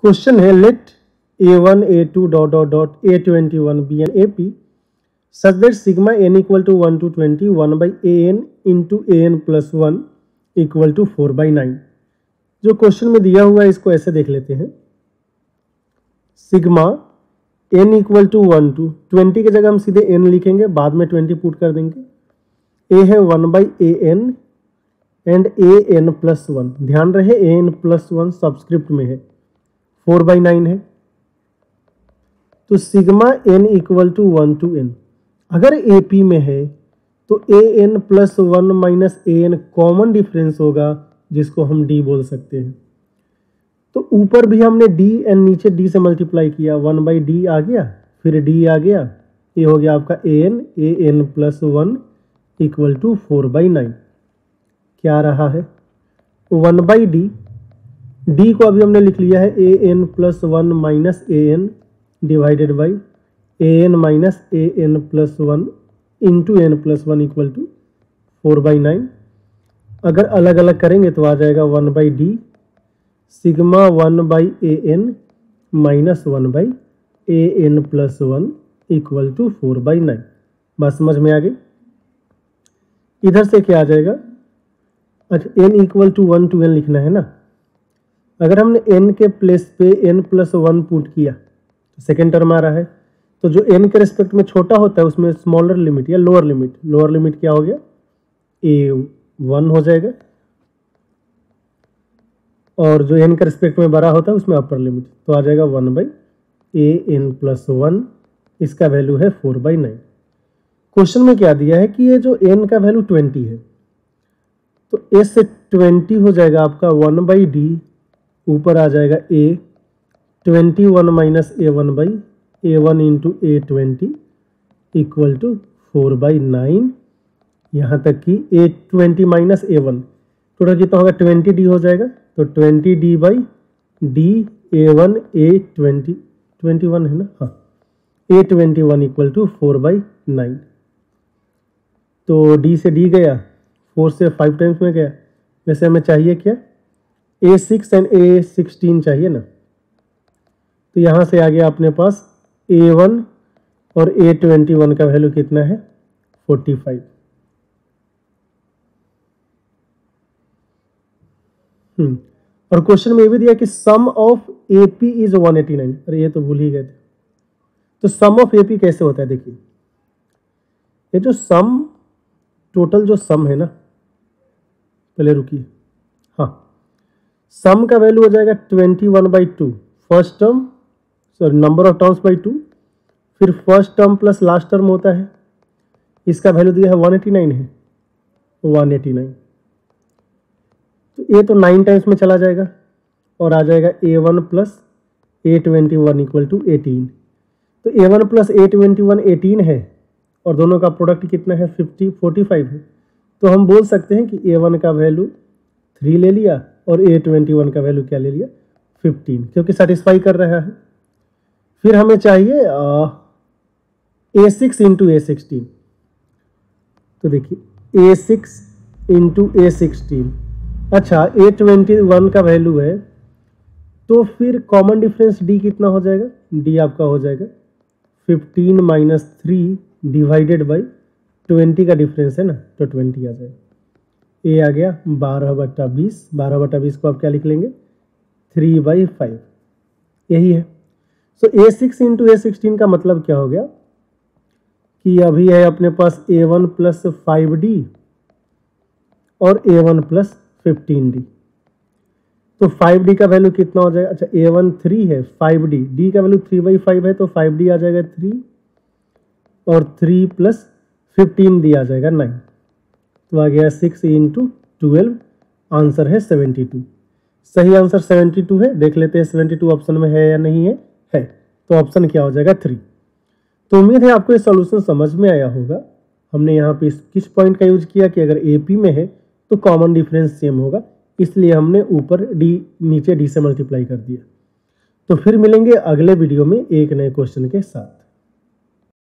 Question है let a1 a2 dot dot dot a21 be in A P such that sigma n equal to 1 to 20 1 by an into an plus 1 equal to 4/9। जो question में दिया हुआ है इसको ऐसे देख लेते हैं। Sigma n equal to 1 to 20 की जगह हम सीधे n लिखेंगे, बाद में 20 पुट कर देंगे। a है 1 by an and an plus 1। ध्यान रहे an प्लस 1 सबस्क्रिप्ट में है, 4/9 है। तो sigma n equal to 1 to n। अगर AP में है तो an plus 1 minus an common difference होगा, जिसको हम d बोल सकते हैं। तो ऊपर भी हमने d एंड नीचे d से मल्टीप्लाई किया, 1 by d आ गया, फिर d आ गया, ये हो गया आपका an प्लस 1 इक्वल टू 4/9। क्या रहा है 1 by d को अभी हमने लिख लिया है an plus 1 minus an divided by an minus an plus 1 into n plus 1 equal to 4/9। अगर अलग अलग करेंगे तो आ जाएगा 1 by d sigma 1 by an minus 1 by an plus 1 equal to 4/9। बात समझ में आ गई। इधर से क्या आ जाएगा, अच्छा n equal to 1 to n लिखना है ना। अगर हमने n के प्लेस पे n प्लस 1 पुट किया तो सेकेंड टर्म आ रहा है। तो जो n के रिस्पेक्ट में छोटा होता है उसमें स्मॉलर लिमिट या लोअर लिमिट क्या हो गया, a1 हो जाएगा। और जो n के रिस्पेक्ट में बड़ा होता है उसमें अपर लिमिट, तो आ जाएगा 1 by an प्लस 1, इसका वैल्यू है 4/9। क्वेश्चन में क्या दिया है कि ये जो n का वैल्यू 20 है, तो a से 20 हो जाएगा आपका 1 by d, ऊपर आ जाएगा a 21 minus a1 by a1 into a20 equal to 4/9। यहाँ तक कि a20 माइनस a1 टोटल कितना होगा 20d हो जाएगा, तो 20d by d a1 a20 21 है ना, हाँ a21 इक्वल टू 4/9। तो d से d गया, 4 से 5 टाइम्स में गया। वैसे हमें चाहिए क्या, a6 एंड a16 चाहिए ना। तो यहाँ से आ गया अपने पास a1 और a21 का वैल्यू कितना है 45। और क्वेश्चन में ये भी दिया कि सम ऑफ AP इज 189। अरे ये तो भूल ही गए थे। तो सम ऑफ AP कैसे होता है, देखिए ये जो सम, टोटल जो सम है ना, पहले रुकिए, हाँ सम का वैल्यू हो जाएगा 21/2 first term, sorry number of terms by 2, फिर first term plus last term होता है, इसका वैल्यू दिया है 189 है, 189। तो ये तो 9 टाइम्स में चला जाएगा और आ जाएगा a1 plus a21 equal to 18। तो a1 प्लस a21 18 है और दोनों का प्रोडक्ट कितना है 45 है। तो हम बोल सकते हैं कि a1 का वैल्यू 3 ले लिया और a21 का वैल्यू क्या ले लिया 15, क्योंकि सेटिस्फाई कर रहा है। फिर हमें चाहिए a6 इंटू a16। तो देखिए a6 इंटू a16, अच्छा a21 का वैल्यू है, तो फिर कॉमन डिफरेंस d कितना हो जाएगा, d आपका हो जाएगा 15 माइनस 3 डिवाइडेड बाई 20 का डिफरेंस है ना, तो 20 आ जाएगा। a आ गया 12/20, 12/20 को आप क्या लिख लेंगे 3/5, यही है। सो a6 इंटू a16 का मतलब क्या हो गया कि अभी है अपने पास a1 प्लस 5d और a1 प्लस 15d। तो 5d का वैल्यू कितना हो जाएगा, अच्छा a1 3 है, 5d, d का वैल्यू 3/5 है, तो 5d आ जाएगा 3 और 3 प्लस 15d आ जाएगा 9। तो आ गया 6 इंटू 12, आंसर है 72। सही आंसर 72 है। देख लेते हैं 72 ऑप्शन में है या नहीं है, तो ऑप्शन क्या हो जाएगा 3। तो उम्मीद है आपको ये सॉल्यूशन समझ में आया होगा। हमने यहाँ पे किस पॉइंट का यूज किया कि अगर AP में है तो कॉमन डिफरेंस सेम होगा, इसलिए हमने ऊपर d नीचे d से मल्टीप्लाई कर दिया। तो फिर मिलेंगे अगले वीडियो में एक नए क्वेश्चन के साथ।